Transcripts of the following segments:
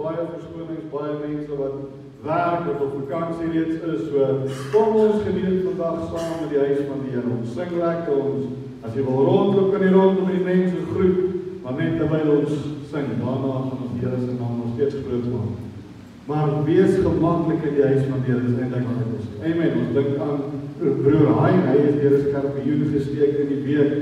baie verskonings, baie mense wat werk, wat op vakansie reeds is. So kom ons geniet vandag saam met die huis van die Here. Ons sing lekker, as jy wil rondloop, kan jy rondloop met die mense groet, maar net terwyl ons sing, daarna gaan ons die Here se naam nog steeds groot maak. Maar wees gemaklik in die huis van die Here, dis eintlik wat ons sê. Amen. Ons dink aan broer Hein, hy is deur 'n skorpioen gesteek in die been.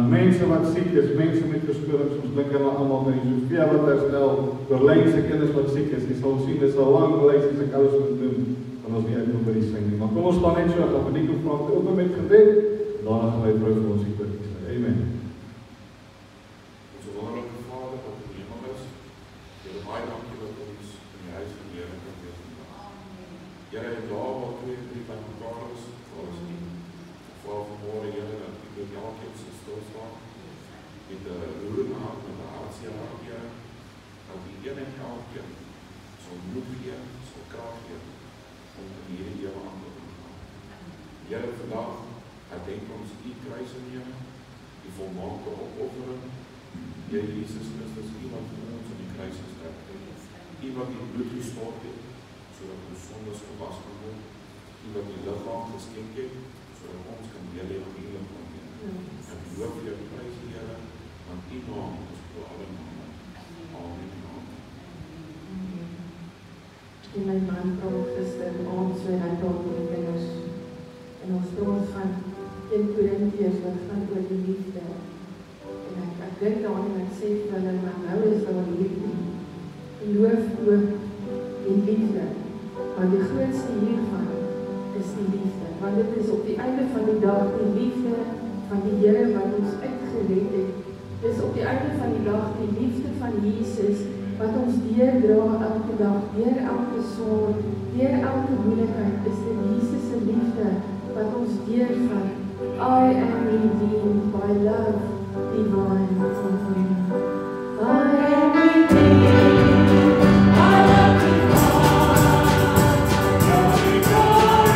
Mense wat siek is, mense met verskonings, ons dink aan almal by Sofia wat herstel, oorlydse kinders wat siek is. Jy sal sien, dis 'n lang lys as ek alles moet doen, van ons nie uitkom by die sing nie. Maar kom ons staan net so, gaan Verniek en Frank open met gebed, en daarna gaan my vrou vir ons die bid sê. Amen. Onze wonderlijke Vader, wat in die hemel is, Here, baie dankie dat ons in die huis van die Here kan wees vandag. Here, en daar waar 2 en 3 by mekaar is, vir ons nie. Voor vanmorgen, Here, dat u met elkeen sal stilstaan, met de roerende hand, met de hartse hand, Here, dat u een en elkeen sal moed gee, sal kracht gee, om in hierdie eeuw aan te doen. Here, vandag, herdenk ons u kruis in Here, die volmaakte opoffering, Here Jesus Christus, u wat vir ons in die kruis gesterf het, u wat die bloed gestort het, sodat ons sondes gewas kan word, u wat die lichaam geskenk het, sodat ons kan deelneem aan die lichaam neem. En u loof vir jou prijs, Here, want u naam is voor alle namen. Amen. En my man praat gister aand, so hy praat met die kinders. En ons praat van 1 Korintiërs wat gaan oor die liefde. En ek dink daarin en ek sê vir hulle, maar nou is daar hierdie geloof ook die liefde. Maar die grootste hiervan is die liefde. Want dit is op die einde van die dag die liefde van die Here wat ons uitgered het. Dis op die einde van die dag die liefde van Jesus wat ons deurdra elke dag, deur elke sorg, deur elke moeilikheid, is dit Jesus se liefde wat ons deurvat. I am redeemed by love divine from him. I am redeemed by love divine. Glory,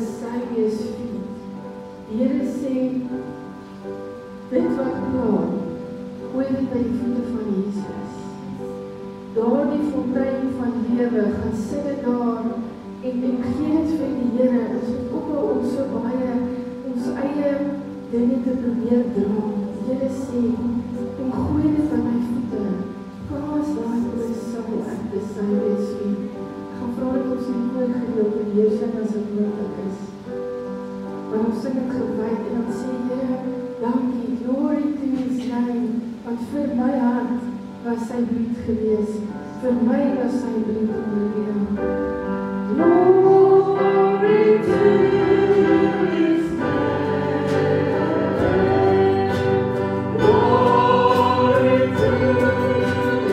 sy feet. Die Here sê, dit wat klaar, gooi dit by die voete van Jesus. Daar die fontein van lewe, gaan sit dit daar, en gee dit vir die Here. Ons het ophou om so baie ons eie dinge te probeer dra. Die Here sê, kom gooi dit by my voete. Plaas daai oor sal ek dis sy feet. Ek gaan vra dat ons die koor gedeelte weer sing as dit moontlik is. Maar ons sing het gewyd en dan sê Here, dankie, glory to his name, want vir my hart was sy bloed gewees, vir my was sy bloed onderneem. Glory to his name, glory to his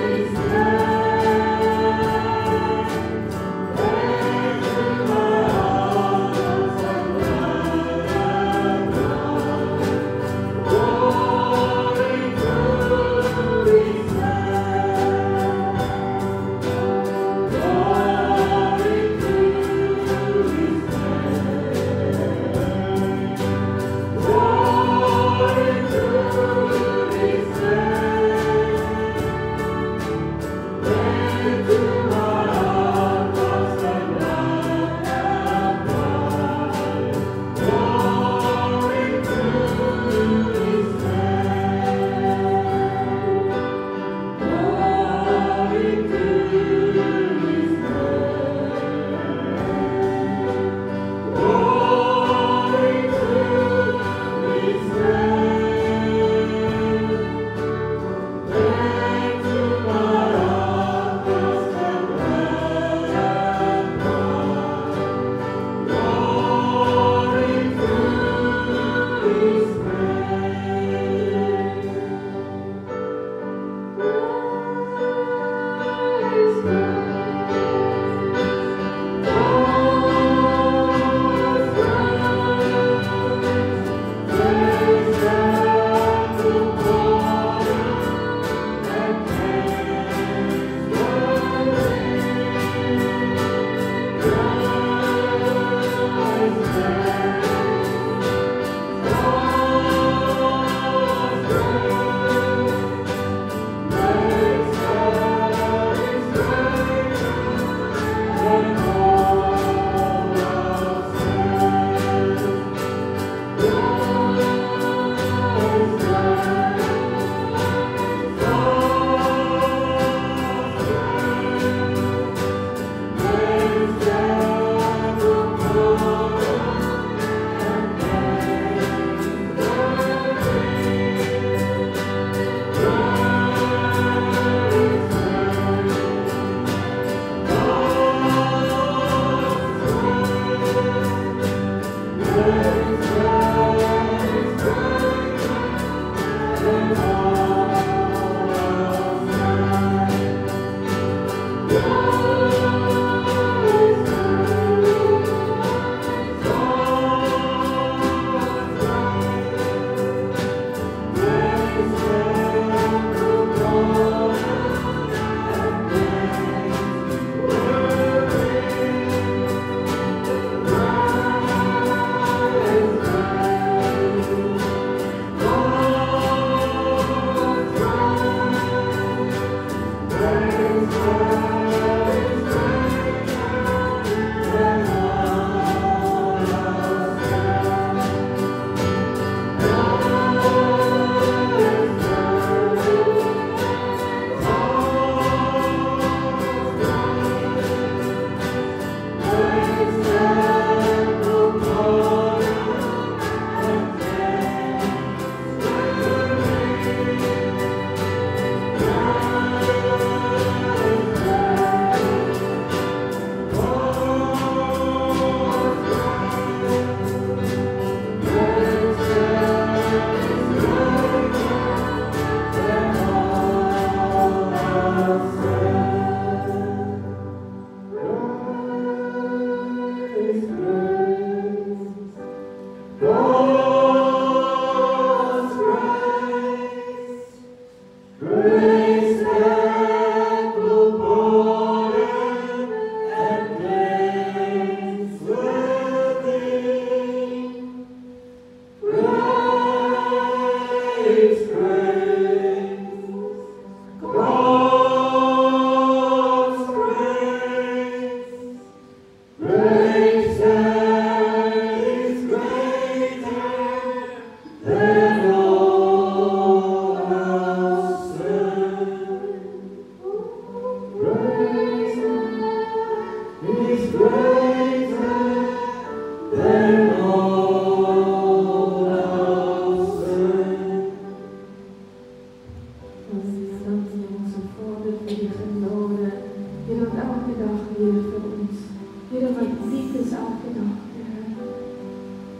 elke dag, Here.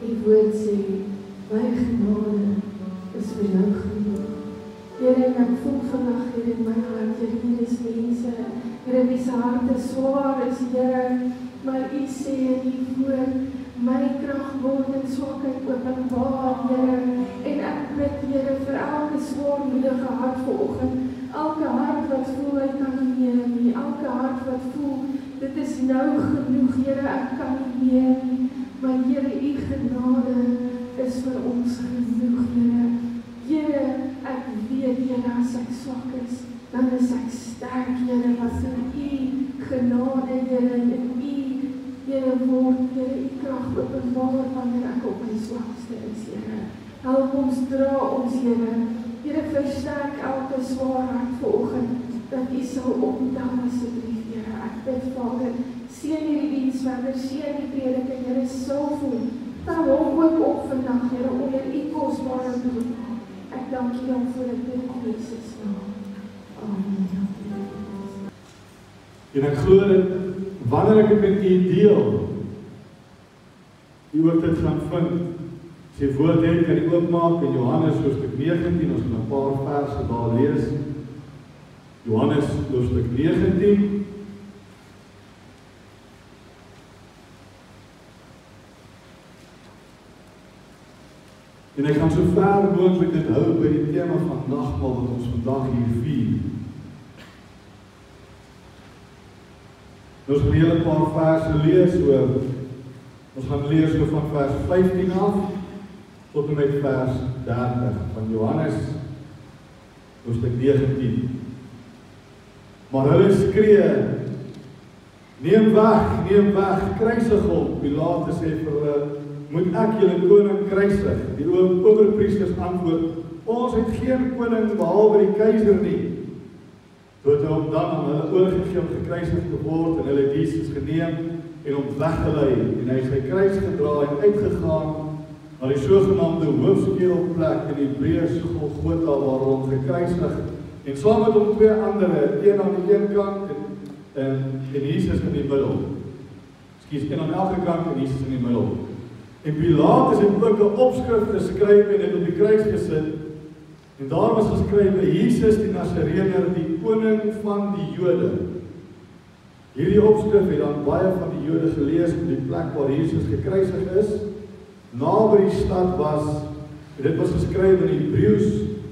Die woord sê, my genade is vir jou genoeg. Here, en ek voel vandag, Here, in my hart, Here, hier is mense, Here, wie se harte swaar is, Here, maar U sê in die woord, my krag word in swakheid openbaar, Here, en ek bid, Here, vir elke swaarmoedige hart vanoggend, elke hart wat voel, hy kan nie meer nie, elke hart wat voel, dit is nou genoeg, Here, ek kan nie meer nie, maar Here, U genade is vir ons genoeg, Here. Here, ek weet, Here, as ek swak is, dan is ek sterk, Here, wat in U genade, Here, en in U, Here, word, Here, U krag openbaar wanneer ek op my swakste is, Here. Help ons, dra ons, Here. Here, versterk elke swaar hart vanoggend, dat U sal optel asseblief, Here. Ek bid, Vader, seën hierdie dienswerker, seën die prediker, Here, salf hom, tel hom ook op vandag, Here, onder U kosbare bloed. Ek dank U dan voor dit in Jesus naam. Amen. En ek glo dat wanneer ek dit met U deel, U ook dit gaan vind. Sy woord het kan U oopmaak in Johannes hoofstuk 19, ons gaan 'n paar verse daar lees. Johannes hoofstuk 19. En ek gaan so ver moontlik dit hou by die tema van nagmaal wat ons vandag hier vier. Ons gaan 'n hele paar verse lees oor. Ons gaan lees oor van vers 15 af tot en met vers 30 van Johannes hoofstuk 19. Maar hulle skree, neem weg, kruisig hom. Pilatus sê vir hulle, moet ek julle koning kruisig? Die owerpriesters antwoord, ons het geen koning behalwe die keiser nie. Toe het hy hom dan aan hulle oorgegee om gekruisig te word, en hulle het Jesus geneem en hom weggelei, en hy sy kruis gedra en uitgegaan na die sogenaamde hoofskedelplek in Hebreërs Golgotha, waar hom gekruisig, en saam met hom twee ander, een aan die een kant en Jesus in die middel. Een aan elke kant en Jesus in die middel. En Pilatus het ook 'n opskrif geskryf en dit op die kruis gesit. En daar was geskrywe, Jesus die Nasareëner, die koning van die Jode. Hierdie opskrif het dan baie van die Jode gelees op die plek waar Jesus gekruisig is. Naby die stad was, dit was geskryf in Hebreëus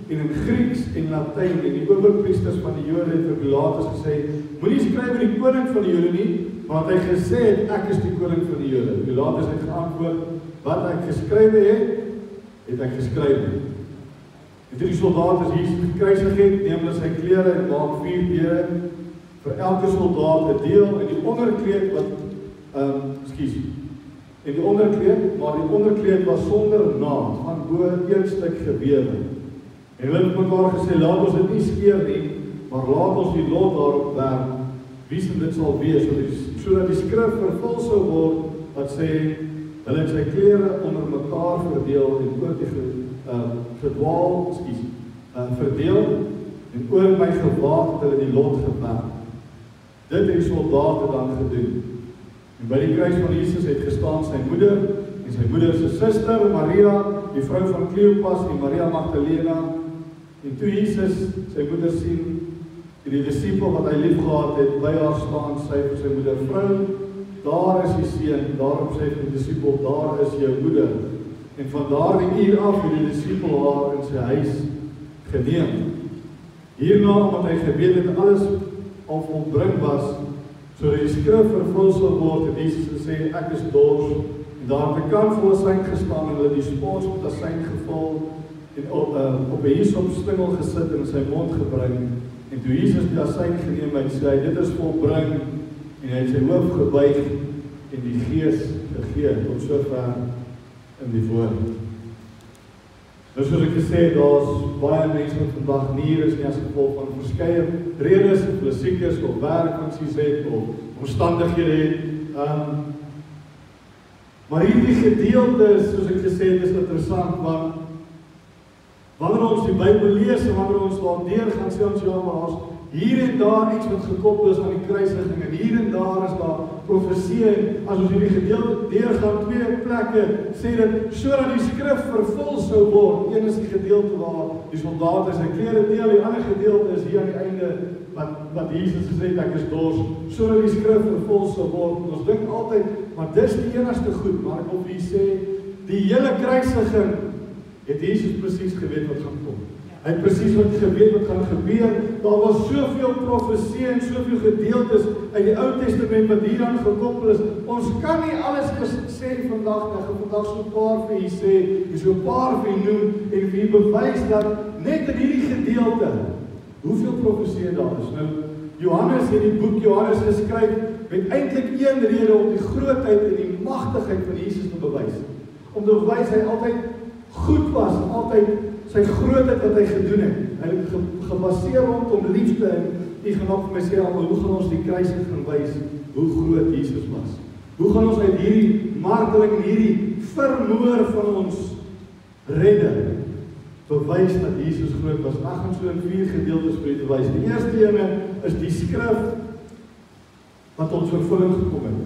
en in Grieks en Latyn. En die owerpriesters van die Jode het vir Pilatus gesê, moenie skryf die koning van die Jode nie, maar hy gesê het, ek is die koning van die Jode. Pilatus het geantwoord, wat ek geskrywe het ek geskrywe. En toe die soldate Jesus gekruisig het, neem hulle sy klere en maak 4 deure vir elke soldaat 'n deel en die onderkleed wat en die onderkleed was sonder naad, van bo 1 stuk gewewe. En hulle het mekaar gesê, laat ons dit nie skeer nie, maar laat ons die lot daarop werk, wie sal dit sal wees, sodat die skrif vervul sou word, wat sê, hulle het sy klere onder mekaar verdeel en oor die verdeel en oor my gewaad het hulle die lot gewerk. Dit het die soldate dan gedoen. En by die kruis van Jesus het gestaan sy moeder en sy moeder se suster Maria, die vrou van Kleopas en Maria Magdalena. En toe Jesus sy moeder sien, en die disipel wat hy lief gehad het, by haar staan, sy vir sy moeder, vrou, daar is die seun, daarom sê vir die disipel, daar is jou moeder. En van daardie uur af het die disipel haar in sy huis geneem. Hierna, omdat hy geweet het alles al volbring was, sodat die skrif vervul sal word, het Jesus gesê, ek is dors, en daar het 'n kan vol asyn gestaan, en hulle die spons met asyn gevul, en op 'n hyssopstingel gesit en in sy mond gebring. En toe Jesus die asyn geneem het, sê hy, dit is volbring, en hy het sy hoof gebuig en die gees gegee, tot sover in die woord. Nou soos ek gesê, daar's baie mense wat vandag nie hier is nie as gevolg van verskeie redes, of hulle siek is, of werkfunksies het, of omstandighede het. Maar hierdie gedeelte is, soos ek gesê het, is interessant, want wanneer ons die Bybel lees en wanneer ons daardeur gaan sê ons, ja, maar ons hier en daar iets wat gekoppel is aan die kruisiging, en hier en daar is daar profesie, en as ons hierdie gedeelte deurgaan, 2 plekke sê dit, sodat die skrif vervul sou word. Een is die gedeelte waar die soldate sy klere deel, die ander gedeelte is hier aan die einde, wat Jesus gesê het, ek is dors, sodat die skrif vervul sou word. En ons dink altyd, maar dis die enigste goed, maar ek wil vir julle sê, die hele kruisiging, het Jesus presies geweet wat gaan kom. Hy het presies wat geweet wat gaan gebeur. Daar was soveel profesie en soveel gedeeltes uit die Ou Testament wat hieraan gekoppel is. Ons kan nie alles sê vandag, ek gaan vandag so 'n paar vir julle sê, en so 'n paar vir julle noem, en vir julle bewys dat net in hierdie gedeelte, hoeveel profesie daar is. Nou, Johannes het die boek Johannes geskryf, met eintlik een rede om die grootheid en die magtigheid van Jesus te bewys. Om te bewys hy altyd goed was, altyd sy grootheid wat hy gedoen het. Hy het gebaseer rondom liefde en die genot vir my sê, hoe gaan ons die kruising gaan wys, hoe groot Jesus was? Hoe gaan ons uit hierdie marteling en hierdie vermoor van ons redde, bewys dat Jesus groot was? Ek gaan so in 4 gedeeltes vir julle wys. Die eerste ene is die skrif wat tot vervulling gekom het.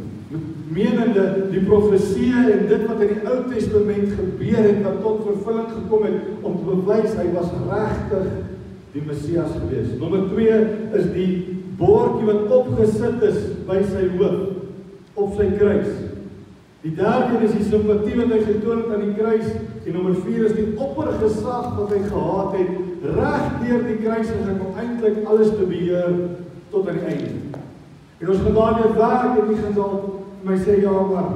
Menende die profesie en dit wat in die Ou Testament gebeur het, wat tot vervulling gekom het, om te bewys hy was regtig die Messias gewees. Nommer 2 is die bordjie wat opgesit is by sy hoof, op sy kruis. Die derde is die simpatie wat hy getoon het aan die kruis, en nommer 4 is die oppergesag wat hy gehad het, reg deur die kruisiging om eintlik alles te beheer tot aan die einde. En ons gaan daardie werk en die gaan dalk my sê, ja, maar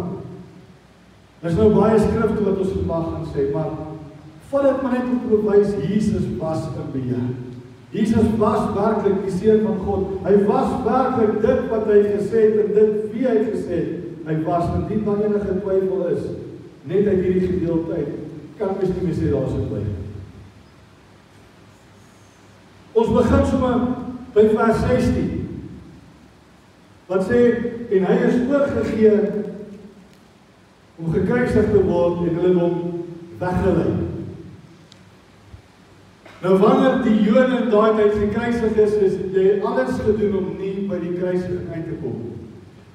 is nou baie skrifte wat ons vandag gaan sê, maar vat dit maar net om te bewys, Jesus was in beheer. Jesus was werklik die Seun van God. Hy was werklik dit wat hy gesê het en dit wie hy gesê het. Hy was, indien daar enige twyfel is, net uit hierdie gedeelte uit, kan mens nie meer sê daar is 'n twyfel. Ons begin sommer by vers 16. Wat sê, en hy is oorgegee om gekruisig te word en hulle hom weggelei. Nou wanneer die Jode in daai tyd gekruisig is jy alles gedoen om nie by die kruisiging uit te kom.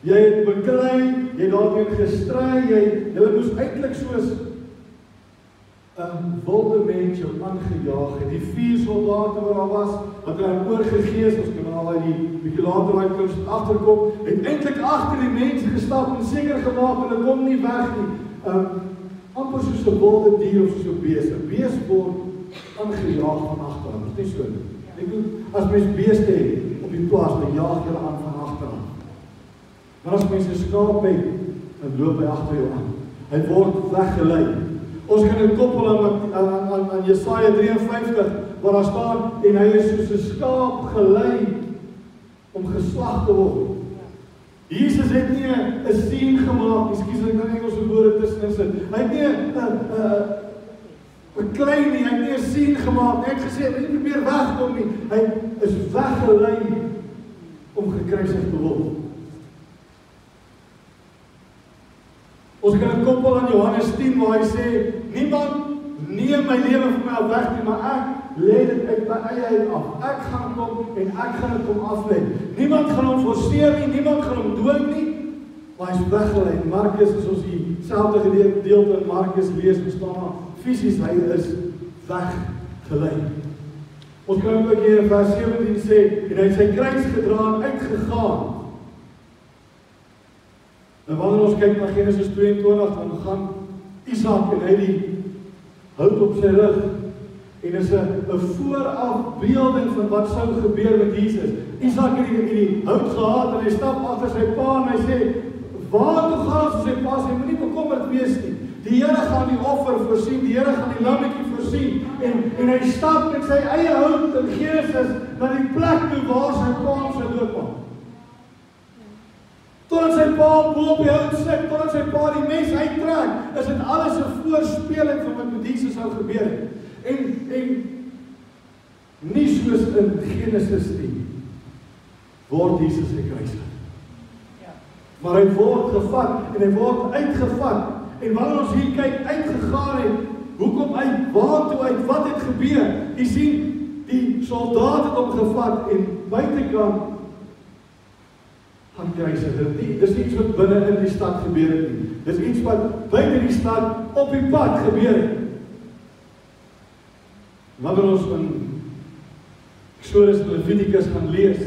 Jy het beklei, jy het daarteen gestry, jy moes eintlik soos 'n wilde mens jou aangejaag het. Die 4 soldate wat daar was, wat hulle oorgegee is, ons kan al die bietjie later daai klus agterkom, het eintlik agter die mense gestap en seker gemaak hulle kom nie weg nie. Amper soos 'n wilde dier of soos 'n bees. 'n Bees word aangejaag van agteraan. Dit is nie so nie. Ek bedoel, as mens beeste het op die plaas, dan jaag jy hulle aan van agteraan. Maar as mens 'n skaap het, dan loop hy agter jou aan. Hy word weggelei. Ons kan dit koppel aan Jesaja 53, waar daar staan, en hy is soos 'n skaap gelei om geslag te word. Jesus het nie 'n sien gemaak, ekskuus ek kan Engelse woorde tussenin sit. Hy het nie 'n klein nie, hy het nie 'n sien gemaak. Hy het gesê, hy moet nie meer wegkom nie. Hy is weggelei om gekruisig te word. Ons kan dit koppel aan Johannes 10 waar hy sê, niemand neem my lewe van my af weg nie, maar ek lê dit uit my eie af. Ek gaan kom en ek gaan dit kom aflê. Niemand gaan hom forceer nie, niemand gaan hom dood nie, maar hy is weggelei. Markus, as ons dieselfde gedeelte in Markus lees, staan daar fisies, hy is weggelei. Ons kan ook hier in vers 17 sê, en hy het sy kruis gedra en uitgegaan. En wanneer ons kyk na Genesis 22, dan gaan Isak en hy die hout op sy rug. En is 'n voorafbeelding van wat sou gebeur met Jesus. Isak het die hout gehad en hy stap agter sy pa en hy sê, waar toe gaan ons? Sy pa sê, moenie bekommerd wees nie. Die Here gaan die offer voorsien, die Here gaan die lammetjie voorsien. En hy stap met sy eie hout in Genesis na die plek toe waar sy pa sou doodmaak. Totdat sy pa bo op die hout sit, totdat sy pa die mes uittrek, is dit alles 'n voorspeling van wat met Jesus sou gebeur. En nie soos in Genesis nie, word Jesus gekruisig. Maar hy word gevat en hy word uitgevat. En wanneer ons hier kyk, uitgegaan het, hoekom uit, waartoe uit, wat het gebeur? Jy sien, die soldaat het hom gevat en buitekant gaan kruisig. Dis iets wat binne in die stad gebeur het nie. Dis iets wat buite die stad op die pad gebeur het. Wanneer ons in Exodus en Levitikus gaan lees,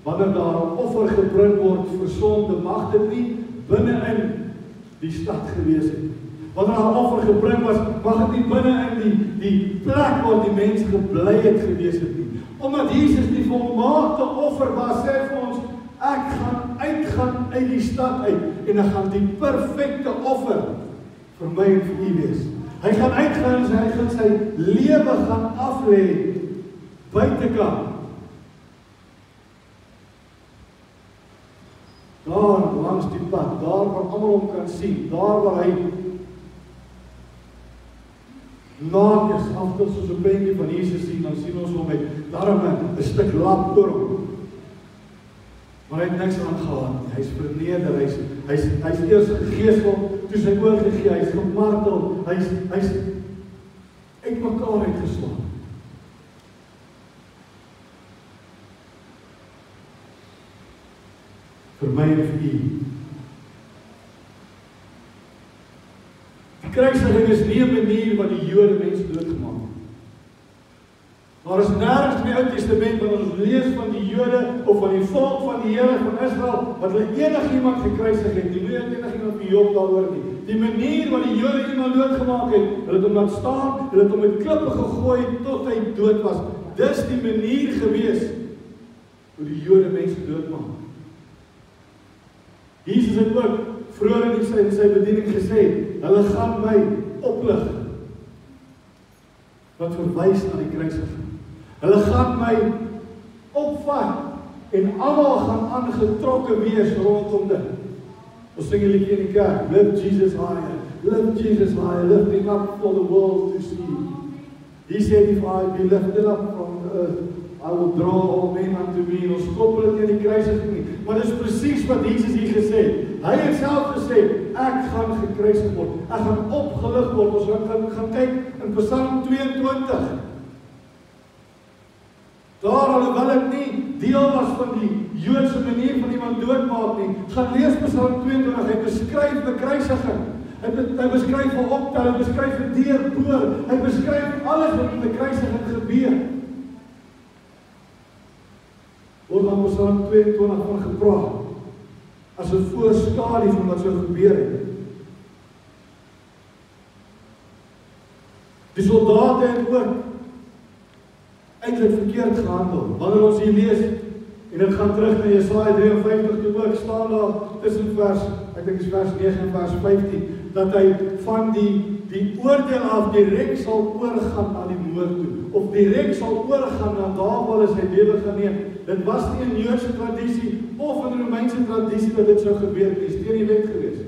wanneer daar 'n offer gebring word vir sonde, mag dit nie binne in die stad gewees het. Wanneer daar 'n offer gebring was, mag dit nie binne in die plek waar die mens gebly het gewees het nie. Omdat Jesus die volmaakte offer was, sê vir ons, ek gaan uitgaan uit die stad uit en ek gaan die perfekte offer vir my en vir u wees. Hy gaan uitgaan en hy gaan sy lewe gaan aflê buitekant. Daar langs die pad, daar waar almal hom kan sien, daar waar hy naak is, afdeel soos 'n prentjie van Jesus sien, dan sien ons hom met daarmee 'n stuk lap oor hom. Maar hy het niks aangehad nie. Hy's verneder, hy's eers gegeesel, toe sy oorgegee, hy's gemartel, hy's uitmekaar uitgeslaan. Vir my en vir u. Die kruisiging is nie 'n manier wat die Jode mense doodgemaak het. Daar is nergens in die Ou Testament wat ons lees van die Jode of van die volk van die Here van Israel wat hulle enigiemand gekruisig het. Die moenie enigiemand vir Job daaroor nie. Die manier wat die Jode iemand doodgemaak het, hulle het hom laat staan, hulle het hom met klippe gegooi tot hy dood was. Dis die manier gewees hoe die Jode mense doodmaak. Jesus het ook vroeër in sy bediening gesê, hulle gaan my oplig. Wat verwys na die kruisiging. Hulle gaan my opvat en almal gaan aangetrokke wees rondom dit. Ons sing 'n liedjie in die kerk, lift Jesus higher, lift Jesus higher, lift him up for the world to see. He said, if I be lifted up from the earth, I will draw all men unto me. En ons koppel dit in die kruisiging nie. Maar dis presies wat Jesus hier gesê het. Hy het self gesê, ek gaan gekruisig word. Ek gaan opgelig word. Ons gaan kyk in Psalm 22. Daar alhoewel ek nie deel was van die Joodse manier van iemand doodmaak nie, gaan lees Psalm 22. Hy beskryf bekruisiging. Hy beskryf 'n optel, hy beskryf 'n deurboor, hy beskryf alles wat met die kruisiging gebeur. Word dan Psalm 22 van gepraat, as 'n voorskadu van wat sou gebeur het. Die soldate het ook eintlik verkeerd gehandel. Wanneer ons hier lees, en dit gaan terug na Jesaja 53 toe ook, staan daar tussen vers, ek dink is vers 9 en vers 15, dat hy van die oordeel af direk sal oorgaan na die moord toe, of direk sal oorgaan na daar waar hy sy lewe geneem. Dit was nie in Joodse tradisie of in Romeinse tradisie dat dit sou gebeur nie, is teen die wet gewees.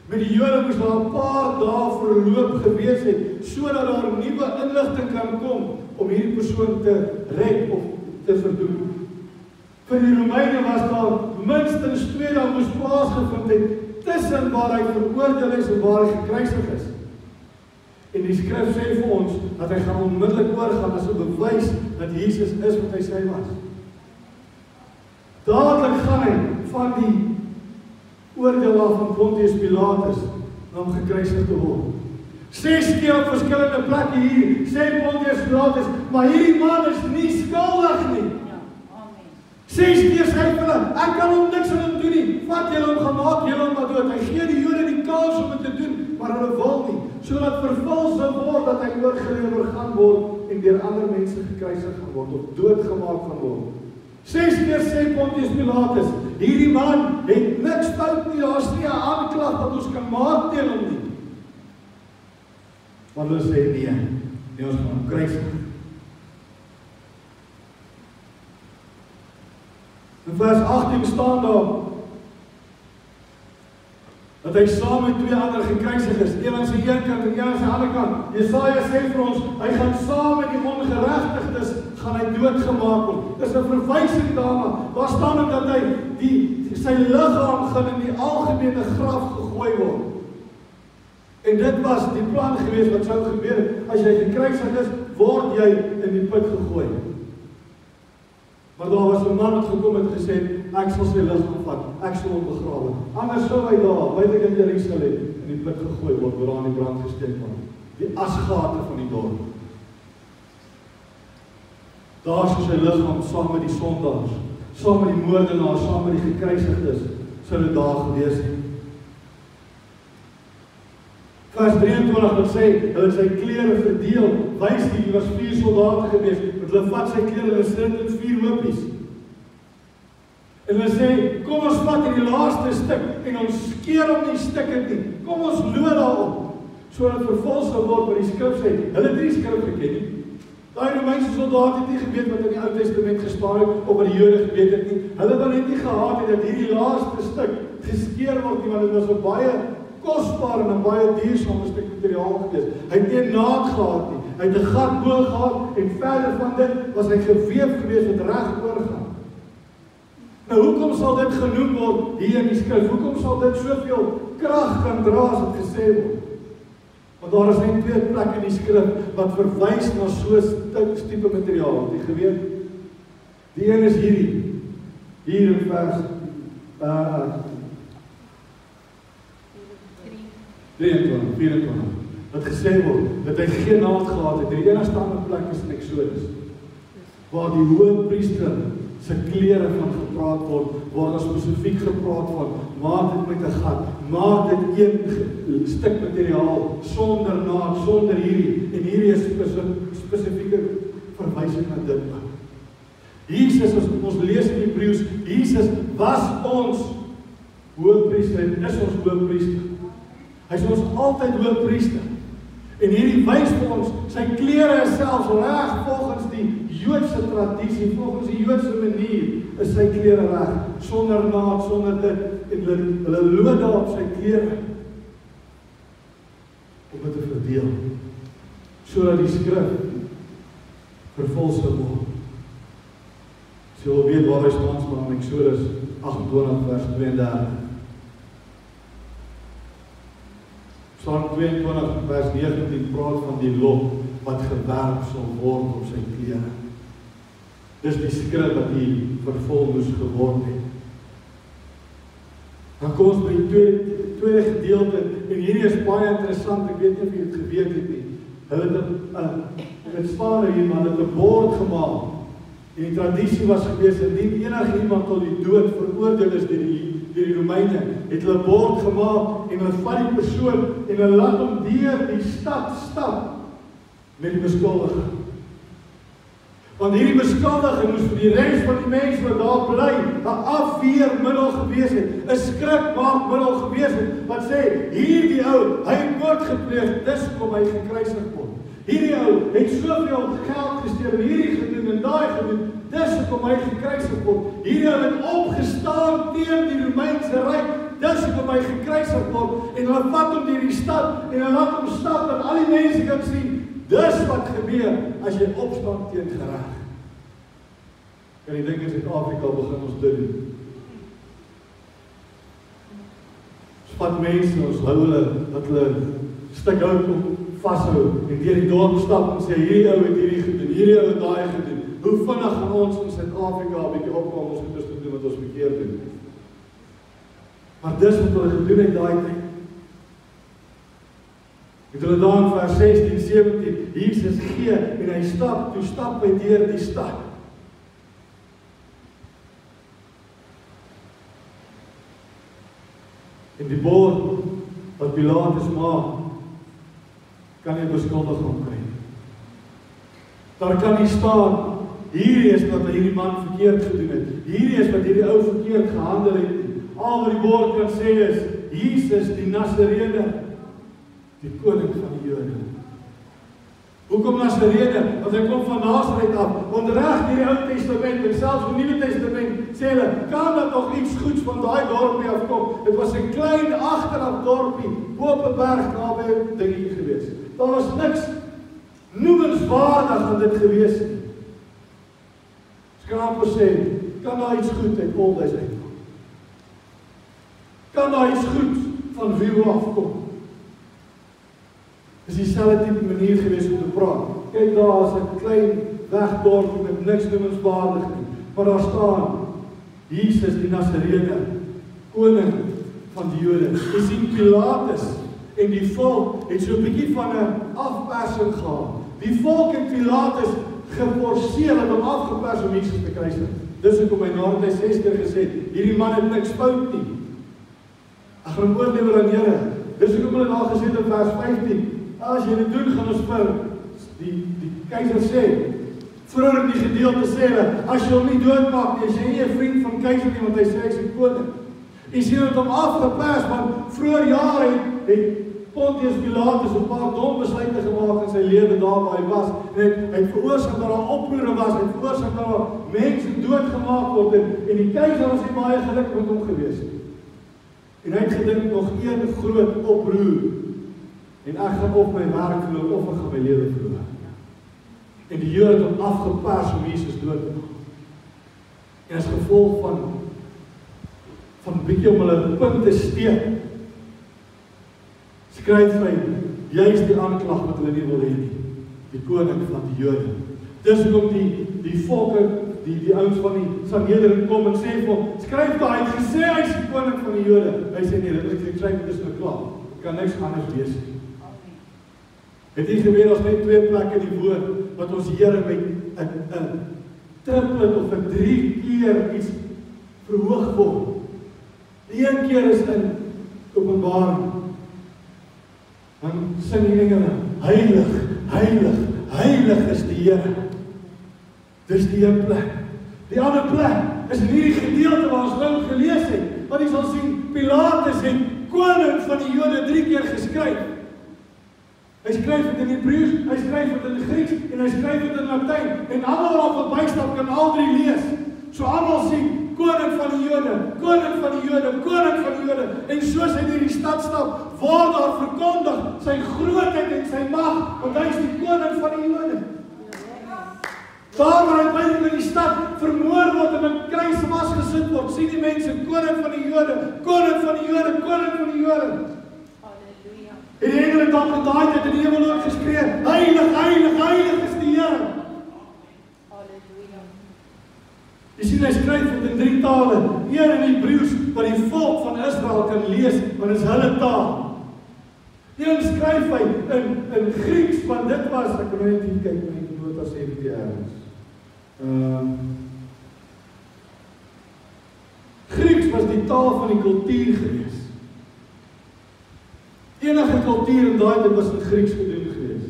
Met die Jode moes daar 'n paar dae verloop gewees het, sodat daar nuwe inligting kan kom om hierdie persoon te red of te verdoem. Vir die Romeine was daar minstens 2 dae moes plaasgevind het tussen waar hy veroordeel is en waar hy gekruisig is. En die skrif sê vir ons dat hy gaan onmiddellik oorgaan as 'n bewys dat Jesus is wat hy sê hy was. Dadelik gaan hy van die oordeel af van Pontius Pilatus om gekruisig te word. 6 keer op verskillende plekke hier sê Pontius Pilatus, maar hierdie man is nie skuldig nie. 6 keer sê hy vir hulle, ek kan hom niks aan hom doen nie, vat julle hom, gaan maak julle hom maar dood. Hy gee die Jode die kans om dit te doen, maar hulle wil nie, sodat vervul sal word dat hy oorgelewer gaan word en deur ander mense gekruisig gaan word of doodgemaak gaan word. 6 keer sê Pontius Pilatus, hierdie man het niks fout nie, daar is nie 'n aanklag wat ons kan maak teen hom nie. Maar hulle sê nee, ons gaan hom kruisig. In vers 18 staan daar dat hy saam met 2 ander gekruisig is, een aan sy een kant en een aan sy ander kant. Jesaja sê vir ons, hy gaan saam met die ongeregtigdes gaan hy doodgemaak word. Dis 'n verwysing daarna. Daar staan ook dat hy sy liggaam gaan in die algemene graf gegooi word. En dit was die plan gewees wat sou gebeur. As jy gekruisig is, word jy in die put gegooi. Maar daar was 'n man wat gekom het en gesê, ek sal sy liggaam vat, ek sal hom begrawe. Anders sou hy daar, buite in Jerusalem, in die put gegooi word, waar aan die brand gesteek word. Die asgate van die dorp. Daar sou sy liggaam saam met die sondaars, saam met die moordenaars, saam met die gekruisigdes, sou dit daar gewees het. Vers 23 wat sê, hulle sy klere verdeel, wys die was 4 soldate gewees, met hulle vat sy klere, hulle sit in 4 hoopies. En hulle sê, kom ons vat in die laaste stuk, en ons skeer om die stukke nie, kom ons lood daarop, so dat vervul sal word wat die skrif sê, hulle het die skrif geken nie. Daai Romeinse soldaat het nie geweet wat in die Ou Testament gestaan het, of wat die Jode geweet het nie, hulle wil net nie gehad het dat hierdie laaste stuk geskeer word nie, want dit was 'n baie kosbaar en 'n baie duursame stuk materiaal gewees. Hy het nie naad gehad nie, hy het 'n gat bo gehad, en verder van dit was hy geweef gewees wat reg oorgaan. Nou hoekom sal dit genoem word hier in die skrif? Hoekom sal dit soveel krag kan dra as dit gesê word? Want daar is net 2 plekke in die skrif wat verwys na so 'n tipe materiaal. Het jy geweet? Die een is hierdie. Hier in vers 23, wat gesê word, dat hy geen naad gehad het. Die enigste ander plek is in Exodus, waar die hoëpriester se klere van gepraat word, waar daar spesifiek gepraat word, maak dit met 'n gat, maak dit een stuk materiaal, sonder naad, sonder hierdie, en hierdie is spesifieke verwysing na dit. Jesus, as ons lees in Hebreëus, Jesus was ons hoëpriester, en is ons hoëpriester. Hy is ons altyd hoëpriester. En hierdie wys vir ons, sy klere is selfs reg volgens die Joodse tradisie, volgens die Joodse manier, is sy klere reg, sonder naad, sonder dit, en hulle lood daar op sy klere, om dit te verdeel, sodat die skrif vervul sal word. As jy wil weet waar hy staan, maar in Exodus 28 vers 32. Psalm 22 vers 19 praat van die lok wat gewerp sal word op sy klere. Dis die skrif wat hier vervul moes geword het. Dan kom ons by die tweede gedeelte, en hierdie is baie interessant, ek weet nie of jy het geweet het nie. Hulle het staan hier, maar hulle het 'n bord gemaak. En die tradisie was gewees, indien enige iemand tot die dood veroordeel is deur die Romeine, het hulle 'n bord gemaak, en hulle vat die persoon, en hulle laat hom deur die stad stap, met die beskuldiging. Want hierdie beskuldiging moes vir die res van die mense wat daar bly, 'n afweermiddel gewees het, 'n skrikmaakmiddel gewees het, wat sê, hierdie ou, hy het moord gepleeg, dis hoekom hy gekruisig word. Hierdie ou het soveel geld gesteel, hierdie gedoen en daai gedoen, dis hoekom hy gekruisig word. Hierdie ou het opgestaan teen die Romeinse ryk, dis hoekom hy gekruisig word, en hulle vat hom deur die stad, en hulle laat hom stap, dat al die mense kan sien, dis wat gebeur, as jy opstaan teen gereg. Kan jy dink in Suid-Afrika begin ons dit doen? Ons vat mense, ons hou hulle, dat hulle stuk hout op, vashou, en deur die dorp stap, en sê, hierdie ou het hierdie gedoen, hierdie ou het daai gedoen. Hoe vinnig gaan ons in Suid-Afrika 'n bietjie opkom, ons moet dus doen wat ons verkeerd doen. Maar dis wat hulle gedoen het daai tyd. Het hulle daar in vers 16, 17, Jesus gee, en hy stap hy deur die stad. En die bord, wat Pilatus maak, kan jy beskuldiging kry. Daar kan nie staan, hierdie is wat hierdie man verkeerd gedoen het, hierdie is wat hierdie ou verkeerd gehandel het. Al wat die bord kan sê is, Jesus die Nasareëner, die koning van die Jode. Hoekom Nasareëner? Want hy kom van Nasaret af, want reg deur die Ou Testament en selfs die Nuwe Testament sê hulle, kan dat nog iets goeds van daai dorpie afkom? Dit was 'n klein agteraf dorpie, bo op 'n berg naby 'n dingetjie gewees. Daar was niks noemenswaardig aan dit gewees nie. Skraper sê, kan daar iets goed uit Oldhuis uitkom? Kan daar iets goed van wie afkom? Dis dieselfde tipe manier gewees om te praat. Kyk, daar is 'n klein wegdorp met niks noemenswaardig nie. Maar daar staan, Jesus die Nasareëne, koning van die Jode. Jy sien Pilatus en die volk het so 'n bietjie van 'n afpersing gehad. Die volk het Pilatus geforseer dat hom afgepers om Jesus te kruisig. Dis hoekom hy nadat hy 6 keer gesê het, hierdie man het niks fout nie. Ek gaan hom oorlewer aan Here. Dis hoekom hulle daar gesê het in vers 15, as jy dit doen, gaan ons vir die keiser sê, vroeër in die gedeelte sê hulle, as jy hom nie doodmaak nie, as jy nie 'n vriend van keiser nie, want hy sê hy is 'n koning. Jy sien het hom afgepers, want vroeër jare het Pontius Pilatus 'n paar dom besluite gemaak in sy lewe daar waar hy was. En hy het veroorsaak dat daar oproere was, hy het veroorsaak dat daar mense doodgemaak word en die keiser was nie baie gelukkig met hom gewees nie. En hy het gedink nog een groot oproer en ek gaan of my werk verloor of ek gaan my lewe verloor. En die Here het hom afgepers om Jesus dood te maak. En as gevolg van bietjie om hulle punt te steek, skryf hy juist die aanklag wat hulle nie wil hê nie. Die koning van die Jode. Dis hoekom die volke, die ouens van die Sanhedrin kom en sê vir hom, skryf daar, hy het gesê hy is die koning van die Jode. Hy sê nee, dit is geskryf, dit is nou klaar. Dit kan niks anders wees nie. Het nie gebeur as net 2 plekke in die woord wat ons Here met 'n triplet of 'n 3 keer iets verhoog word. Die een keer is in Openbaring. Dan sing die engele, heilig, heilig, heilig is die Here. Dis die een plek. Die ander plek is in hierdie gedeelte waar ons nou gelees het, wat jy sal sien, Pilatus het koning van die Jode 3 keer geskryf. Hy skryf dit in Hebreëus, hy skryf dit in Grieks en hy skryf dit in Latyn. En almal wat verbystap kan al 3 lees. So almal sien koning van die Jode, koning van die Jode, koning van die Jode. En soos hy deur die stad stap, word daar verkondig sy grootheid en sy mag, want hy is die koning van die Jode. Daar waar hy buite in die stad vermoor word en in kruis vasgesit word, sien die mense koning van die Jode, koning van die Jode, koning van die Jode. Halleluja. En die engele het dan in daai tyd in die hemel ook geskree, heilig, heilig, heilig is die Here. Jy sien, hy skryf dit in 3 tale, een in Hebreëus, wat die volk van Israel kan lees, want dit is hulle taal. Een skryf hy in Grieks, want dit was, ek kan net hier kyk, my notas sê dit ergens. Grieks was die taal van die kultuur gewees. Enige kultuur in daai tyd was in Grieks gedoen gewees.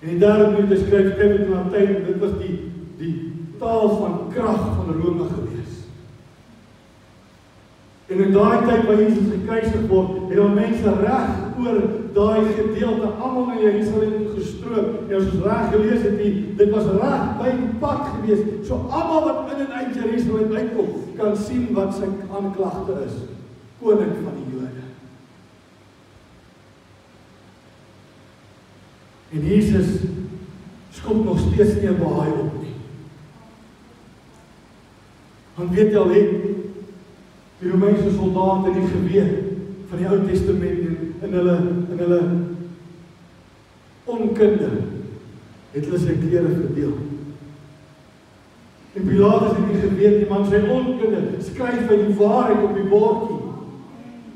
En die derde moet hy skryf, kyk dit in Latyn, dit was die taal van krag van Rome gewees. En in daai tyd waar Jesus gekruisig word, het al mense reg oor daai gedeelte almal na Jerusalem gestroom. En as ons reg gelees het, dit was reg by die pad gewees. So almal wat in en uit Jerusalem uitkom, kan sien wat sy aanklagte is. Koning van die Jode. En Jesus skop nog steeds nie 'n baai op nie. Want weet jy al die Romeinse soldate nie geweet van die Ou Testament en hulle onkunde het hulle sy klere verdeel. En Pilatus het nie geweet nie, man sy onkunde skryf hy die waarheid op die bordjie.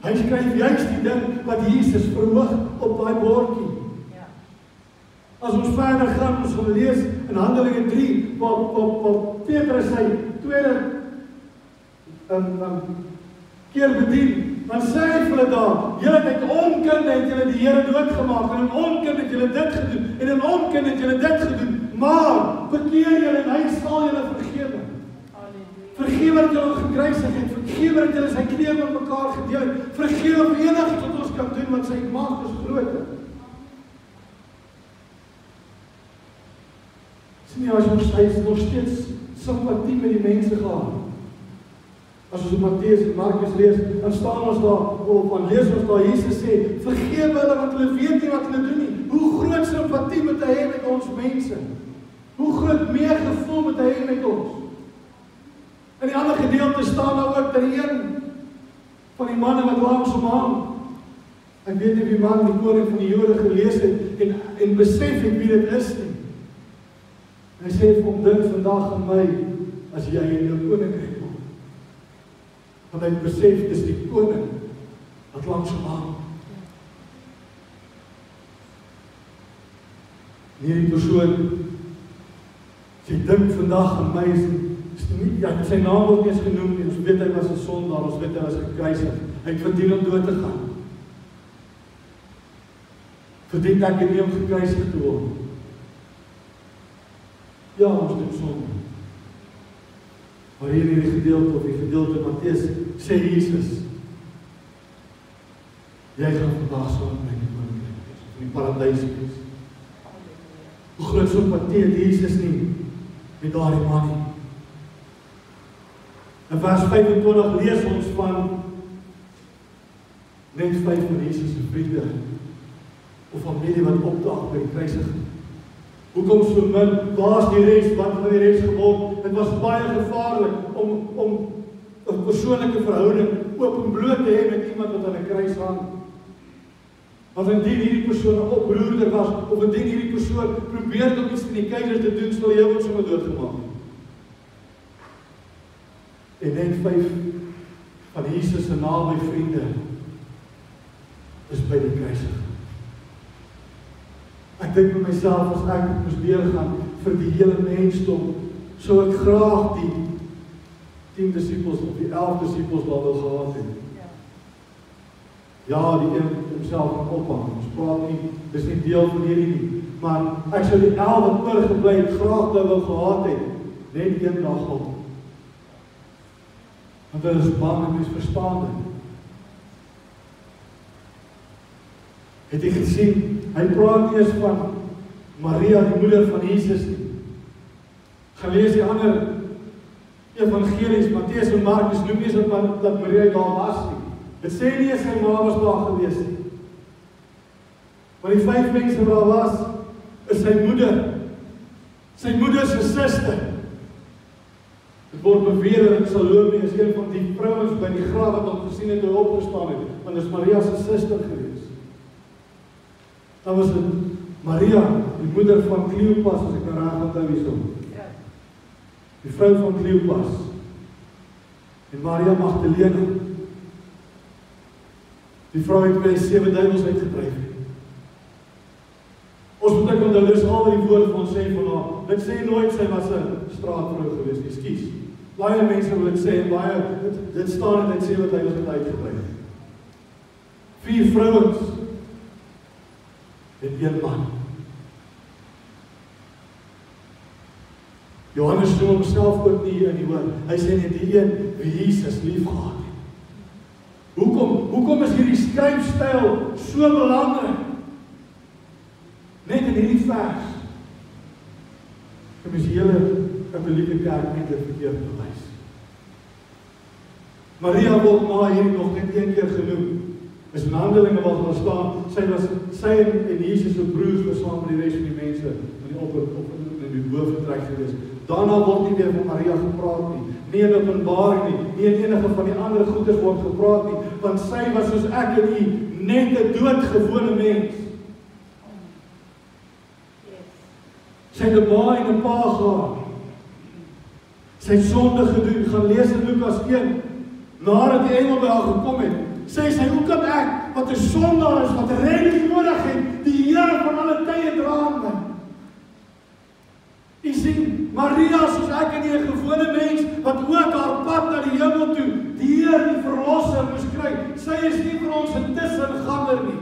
Hy skryf juist die ding wat Jesus verhoog op daai bordjie. As ons verder gaan, ons gaan lees in Handelinge 3, waar Petrus sy tweede keer bedien, dan sê hy vir hulle daar, julle het onkunde het julle die Here doodgemaak, en in onkunde het julle dit gedoen, en in onkunde het julle dit gedoen, maar bekeer julle en hy sal julle vergewe. Vergewe dat julle gekruisig het, vergewe dat julle sy klere met mekaar gedeel het, vergewe vir enigiets wat ons kan doen, want sy mag is groter. Sien jy, as ons nog steeds simpatie met die mense gehad. As ons Matteus en Markus lees, dan staan ons daar, of dan lees ons daar, Jesus sê, vergewe hulle want hulle weet nie wat hulle doen nie. Hoe groot simpatie moet hy hê met ons mense? Hoe groot meegevoel moet hy hê met ons? In die ander gedeelte staan daar ook dat die een van die manne wat langs hom hang, ek weet nie wie man die koning van die Jode gelees het, en besef het wie dit is nie. En hy sê vir hom, dink vandag aan my, as jy in jou koninkryk kom. Want hy besef, dis die koning wat langsom aan. Hierdie persoon, sy dink vandag aan my, sy naam word nie eens genoem nie, ons weet hy was 'n sondaar, ons weet hy was gekruisig, hy het verdien om dood te gaan. Verdien ek nie om gekruisig te word. Ja, ons doen sonde. Maar hier in hierdie gedeelte, of die gedeelte Matteus, sê Jesus, jy gaan vandag saam met my in die koninkryk wees, in die paradys wees. Hoe groot simpatie het Jesus nie met daardie man nie. In vers 25 lees ons van net 5 van Jesus se vriende of familie wat opdaag by die kruisiging. Hoekom so min? Waar is die res? Wat het die res geword? Dit was baie gevaarlik om 'n persoonlike verhouding oop en bloot te hê met iemand wat aan 'n kruis hang. Want indien hierdie persoon 'n oproerder was, of indien hierdie persoon probeer om iets van die keiser te doen, sal hy word sommer doodgemaak. En net 5 van Jesus se naby vriende is by die kruisiging. Ek dink vir myself, as ek moes deurgaan vir die hele mensdom, sou ek graag die 10 disippels of die 11 disippels daar wil gehad het. Ja, die een homself kan ophang. Ons praat nie, dis nie deel van hierdie nie. Maar ek sou die 11 wat oorgebly het graag daar wil gehad het, net een dag op. Want hulle is bang en misverstaan dit. Het jy gesien? Hy praat nie eens van Maria, die moeder van Jesus nie. Gelees die ander evangelies, Matteus en Markus, noem nie eens dat Maria daar was nie. Dit sê nie eens sy ma was daar gewees nie. Maar die 5 mense wat daar was, is sy moeder. Sy moeder se suster. Dit word beweer dat Salome is een van die vrouens by die graf wat hom gesien het hoe opgestaan het, want dit is Maria se suster gewees. Dan was dit Maria, die moeder van Kleopas, as ek nou reg onthou hierso. Die vrou van Kleopas. En Maria Magdalena. Die vrou het by 7 duiwels uitgedryf. Ons moet ek onthou, dis al wat die woord van ons sê van haar. Dit sê nooit sy was 'n straatvrou gewees nie, ekskuus. Baie mense wil dit sê, en baie, dit staan en dit sê wat hy was uitgedryf. 4 vrouens en 1 man. Johannes noem homself ook nie in die woord. Hy sê net die een wie Jesus lief gehad het. Hoekom is hierdie skryfstyl so belangrik? Net in hierdie vers. Kom is die hele Katolieke kerk net verkeerd bewys. Maria word na hierdie nog net 1 keer genoem. Is in Handelinge wat daar staan, sy en Jesus se broers was saam met die res van die mense in die boventrek gewees. Daarna word nie meer van Maria gepraat nie. Nie in Openbaring nie in enige van die ander goeders word gepraat nie, want sy was soos ek en u, net 'n doodgewone mens. Sy het 'n ma en 'n pa gehad. Sy het sonde gedoen, gaan lees in Lukas 1, nadat die engel by haar gekom het, sê sy, hoe kan ek, wat 'n sondaar is, wat 'n redding nodig het, die Here van alle tye dra aan my? Jy sien, Maria, soos ek en 'n gewone mens, wat ook haar pad na die hemel toe, die Heer, die verlosser, moes kry. Sy is nie vir ons 'n tussenganger nie.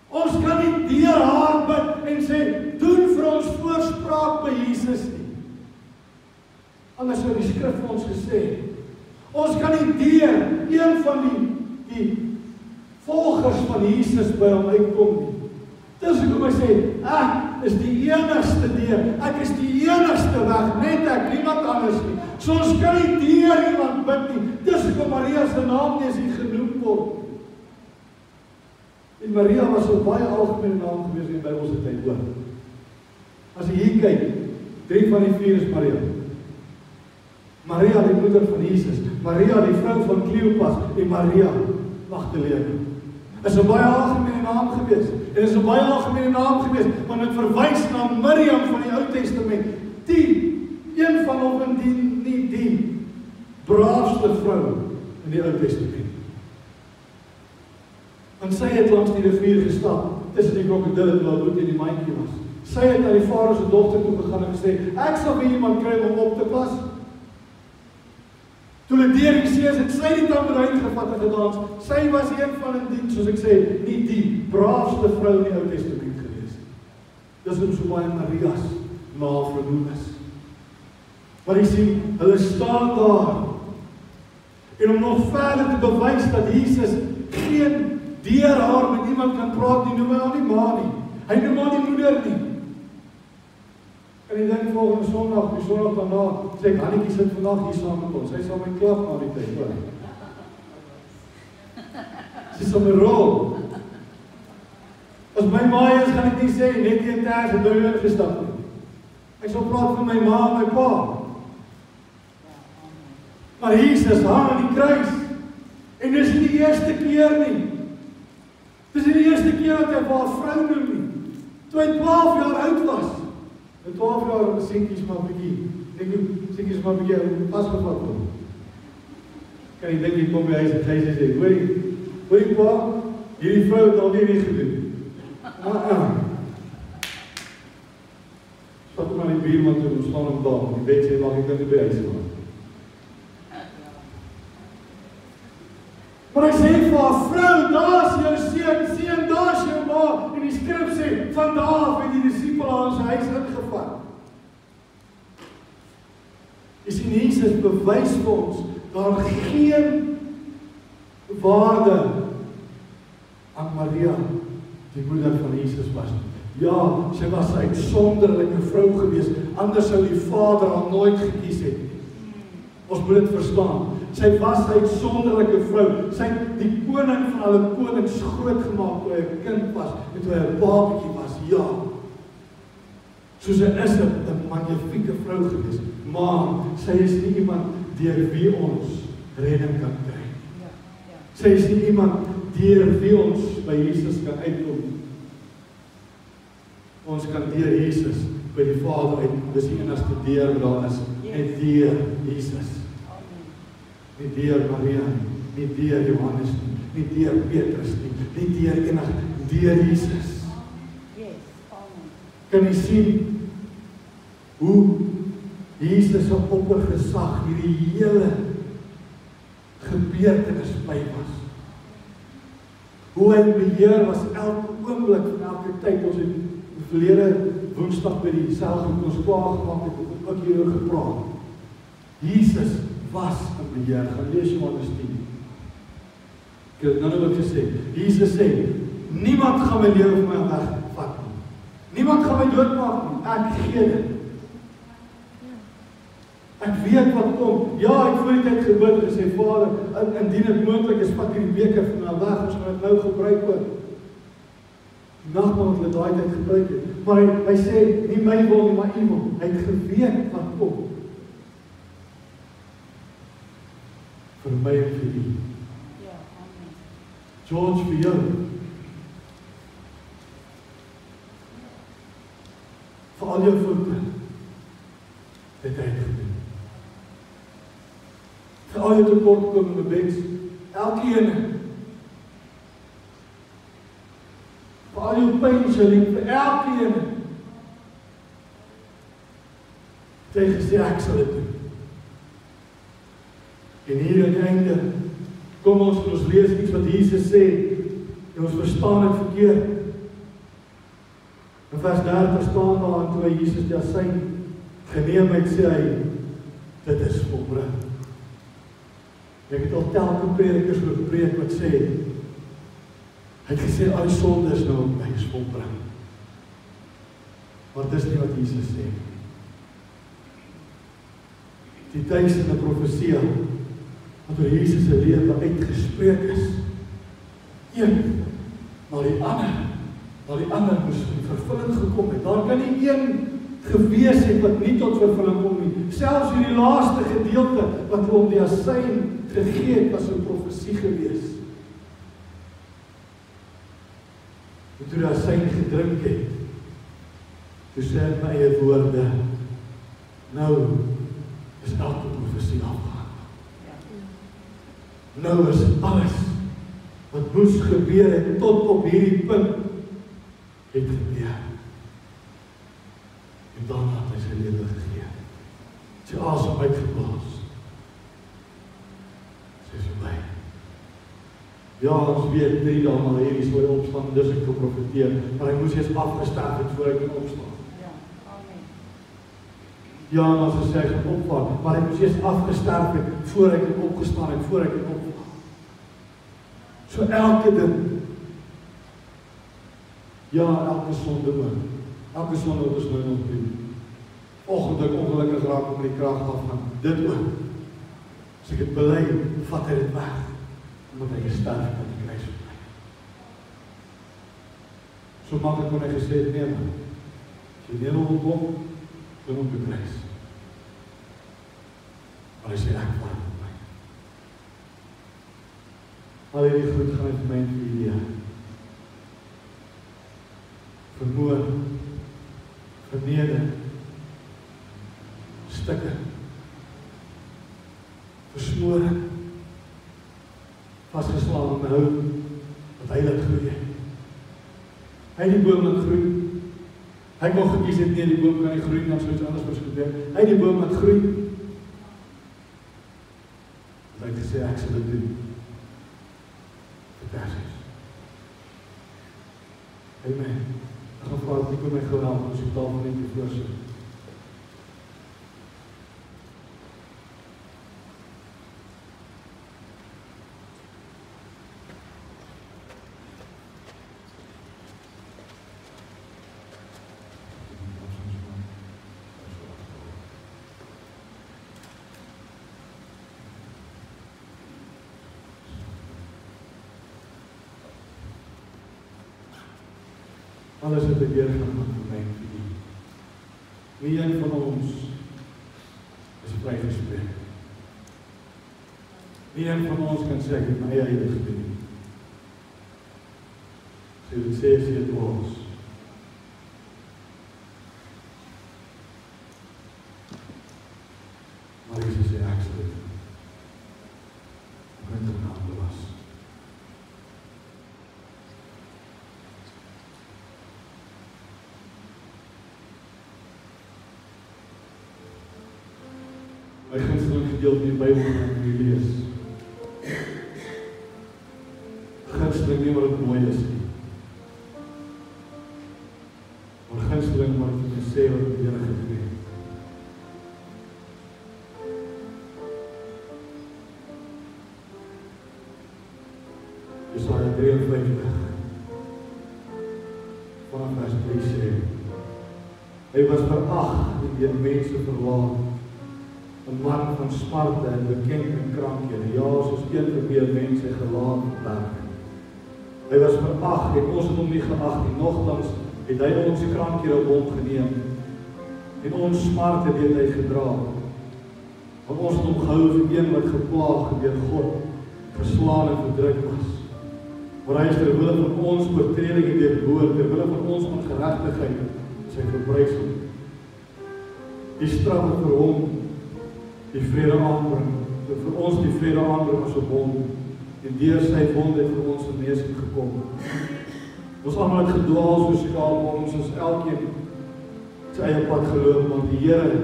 Ons kan nie deur haar bid en sê, doen vir ons voorspraak by Jesus nie. Anders sou die skrif vir ons gesê, ons kan nie deur een van die volgers van Jesus by hom uitkom nie. Dis hoekom hy sê, ek is die enigste deur, ek is die enigste weg, net ek, niemand anders nie. So ons kan nie deur iemand bid nie. Dis hoekom Maria se naam nie eens hier genoem word. En Maria was 'n baie algemene naam gewees in die Bybelse tyd ook. As jy hier kyk, 3 van die 4 is Maria. Maria, die moeder van Jesus, Maria, die vrou van Kleopas, en Maria Magdalena. Is 'n baie algemene naam gewees. En is 'n baie algemene naam gewees, want dit verwys na Miriam van die Ou Testament. Die, een van hom indien nie die, braafste vrou in die Ou Testament. En sy het langs die rivier gestap, tussen die krokodille wat bloed in die mandjie was. Sy het na die Farao se dogter toe gegaan en gesê, ek sal vir iemand kry om op te pas. Toe hulle deur die see is, het sy die tamboerijn gevat en gedans. Sy was een van die, soos ek sê, nie die braafste vrou in die Ou Testament gewees. Dis hoe so baie Maria's na vernoem is. Maar jy sien, hulle staan daar. En om nog verder te bewys dat Jesus geen deur haar met iemand kan praat nie, noem hy haar nie ma nie. Hy noem haar nie moeder nie. En ek dink volgende Sondag, die Sondag daarna, sê ek, Hannetjie sit vandag hier saam met ons. Sy sal my klap na die tyd, hoor. Sy sal my rol. As my ma is, gaan ek nie sê, net die ters het nou ingestap nie. Ek sal praat van my ma en my pa. Maar Jesus hang aan die kruis. En dis nie die eerste keer nie. Dis nie die eerste keer dat hy haar vrou noem nie. Toe hy 12 jaar oud was. En 12 jaar seentjies maar bietjie. Dink jy seentjies maar bietjie vasgevat word. Kan jy dink jy kom by huis en hy sê, hoorie pa, hierdie vrou het al nie gedoen. Vat maar die buurman toe, ons staan op daar. Die bed sê, mag ek nou nie by huis gaan. Maar hy sê vir haar, vrou, daar is jou seun, daar is jou ma. En die skrif sê, vandaag het die discipel aan sy huis ingevat. Jy sien, Jesus bewys vir ons, daar geen waarde aan Maria, die moeder van Jesus was. Ja, sy was 'n uitsonderlike vrou gewees, anders sou die Vader haar nooit gekies het. Ons moet dit verstaan. Sy was 'n uitsonderlike vrou. Sy het die koning van alle konings groot gemaak toe hy 'n kind was, en toe hy 'n babatjie was, ja. So sy is 'n magnifieke vrou gewees, maar sy is nie iemand deur wie ons redding kan kry. Sy is nie iemand deur wie ons by Jesus kan uitkom. Ons kan deur Jesus by die Vader uitkom. Dis die enigste deur wat daar is, net deur Jesus. Nie deur Maria nie deur Johannes nie deur Petrus nie deur deur Jesus. Kan jy sien hoe Jesus se oppergesag hierdie hele gebeurtenis by was? Hoe hy beheer was elke oomblik van elke tyd. Ons het verlede Woensdag by die selgroep ons klaar gemaak het, ook hieroor gepraat. Jesus was in beheer. Gaan lees Johannes 10. Ek het nou wat gesê. Jesus sê, niemand gaan my lewe van my wegvat nie. Niemand gaan my doodmaak nie. Ek gee dit. Ek weet wat kom. Ja, ek voor die tyd gebid en gesê, Vader, indien dit moontlik is, vat hierdie beker van my weg, ons gaan dit nou gebruik ook. Die nagmaal wat hulle daai tyd gebruik het. Maar hy sê, nie my wil nie, maar u wil. Hy het geweet wat kom. Vir my en vir u. Ja, amen. George, vir jou. Vir al jou foute. Het hy gedoen. Vir al jou tekortkomende mens. Elkeen. Vir al jou pynseling, vir elkeen. Het hy gesê, ek sal dit doen. En hier aan die einde, kom ons lees iets wat Jesus sê, en ons verstaan het verkeerd. In vers 30 staan daar, en toe hy Jesus die asyn geneem het, sê hy, dit is volbring. Ek het al telke predikers gepreek wat sê, hy het gesê, al die sonde is nou op my, is volbring. Maar dis nie wat Jesus sê. Die duisende profesie, wat oor Jesus se lewe uitgespreek is. Een, maar die ander moes in vervulling gekom het. Daar kan nie een gewees het wat nie tot vervulling kom nie. Selfs hierdie laaste gedeelte wat om die asyn gegee het, was 'n profesie gewees. En toe die asyn gedrink het, toe sê hy my eie woorde, nou is elke profesie afgehandel. Nou is alles wat moes gebeur het tot op hierdie punt het gebeur. En dan het hy sy lewe gegee. Sy asem uitgeblaas. Sy is verby. Ja, ons weet 3 dae na hierdie sou hy opstaan, dis ek geprofeteer, maar hy moes eers afgestaan het voor hy kon opstaan. Ja, en as hy sê hy gaan opvaar, maar hy moes eers afgesterf het, voor hy kon opgestaan het, voor hy kon opvaar. So elke ding, ja, elke sonde ook, elke sonde wat ons nou nog doen, ongelukkig raak om die krag af van dit ook. As ek het bely, vat hy dit weg, omdat hy gesterf het aan die kruis van my. So maklik kon hy gesê het, nee man, as jy nie wil kom, dan op die kruis. Maar hy sê, ek vat op my. Al hierdie goed gaan hy vir my en vir die leer. Vermoor, verneder, stikke, versmoor, vastgeslaan in hou, wat hy laat groei. Hy die boom laat groei. Hy kon gekies het, nee, die boom kan nie groei, dan sou iets anders moes gebeur. Hy die boom laat groei. En hy het gesê, ek sal dit doen. Fantastisch. Amen. Ek gaan vraag, ek kon my gauw help, as ek taal van net die voorsien. Alles het die Heer gaan vir my en vir u. Wie een van ons is vrygespreek. Wie een van ons kan sê, ek het my eie gedoen. Sy het sê, sy het ons. Maar Jesus sê, ek sal dit. Ek het er naam was. My gunsteling gedeelte in die Bybel gaan jy lees. Gunsteling nie wat het mooi is nie. Maar gunsteling wat jy sê wat die Here gedoen het. Jesaja 53 vanaf vers 3 sê, hy was verag en deur mense verlaat. 'n man van smarte en bekend met krankhede. Ja, soos een verbeeld mens sy gelaat werk. Hy was verag, het ons hom nie geag nie. Nogtans het hy ons krankhede op hom geneem. En ons smarte het hy gedra. Want ons het hom gehou vir een wat geplaag deur God, geslaan en verdruk was. Maar hy is ter wille van ons oortredinge deurboor, ter wille van ons ongeregtigheid, sy verbrysel. Die straf vir hom die vrede aanbring, vir ons die vrede aanbring as op hom, en deur sy wonde het vir ons genesing gekom. Ons almal het gedwaal soos skape, ons is elkeen sy eie pad geloop, want die Here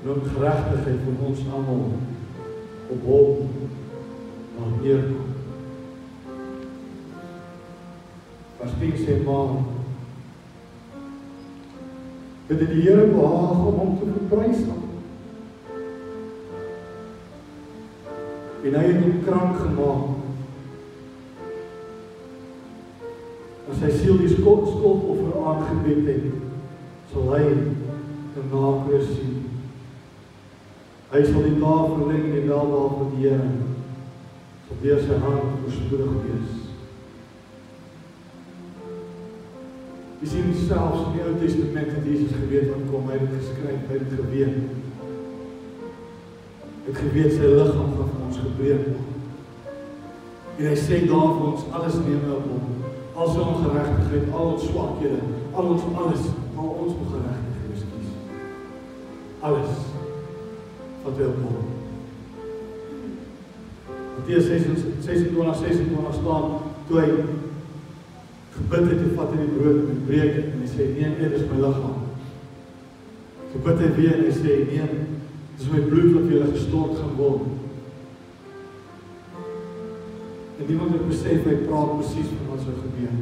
noem geregtigheid van ons almal op hom laat neerkom. Vers 10 sê maar, dit het die Here behaag om hom te verprys. En hy het hom krank gemaak. As sy siel die skuldoffer aangebied het, sal hy 'n nagrus sien. Hy sal die dae verleng en die weldaad van die Here sal deur sy hand voorspoedig wees. Jy sien selfs in die Ou Testament het Jesus geweet wat kom, hy het geskryf, hy het geweet. Ek geweet sy liggaam gaan vir ons gebreek word. En hy sê daar vir ons alles neem op hom. Al sy ongeregtigheid, al ons swakhede, al ons ongeregtigheid, ekskuus. Alles wat hy op hom. Matteus 26 staan, toe hy gebid het, toe vat hy die brood en breek het, en hy sê, neem, dit is my liggaam. Toe bid hy weer en hy sê, neem, dit is my bloed wat vir julle gestort gaan word. En niemand het besef, hy praat presies van wat sou gebeur.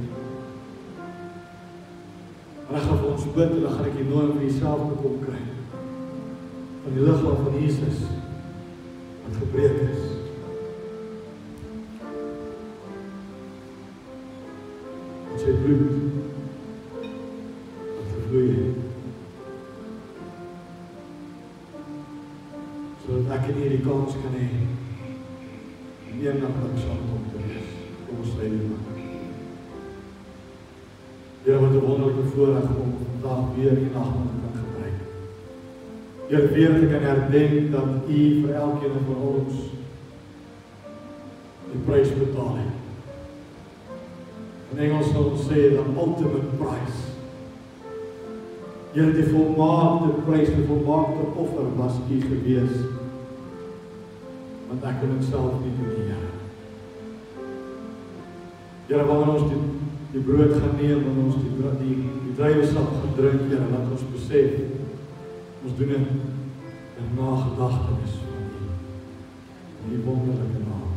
En hy gaan vir ons bid, en dan gaan ek die nooi vir jyself bekom kry. Van die liggaam van Jesus, wat gebreek is. En sy bloed, wat gevloei het. Sodat ek en hierdie kans kan hê, en een nacht saam om te wees. Kom ons sê die man. Here, wat 'n wonderlike voorreg om vandag weer die nagmaal te kan gebruik. Here, weer te kan herdenk dat U vir elkeen van ons die prys betaal het. In Engels sal ons sê, the ultimate price. Here, die volmaakte prys, die volmaakte offer was U gewees. Want ek kan dit self nie doen, Here. Here, wanneer ons die brood gaan neem, wanneer ons die druiwesap gaan drink, Here, laat ons besef, ons doen dit in nagedagtenis van U, in die wonderlike naam.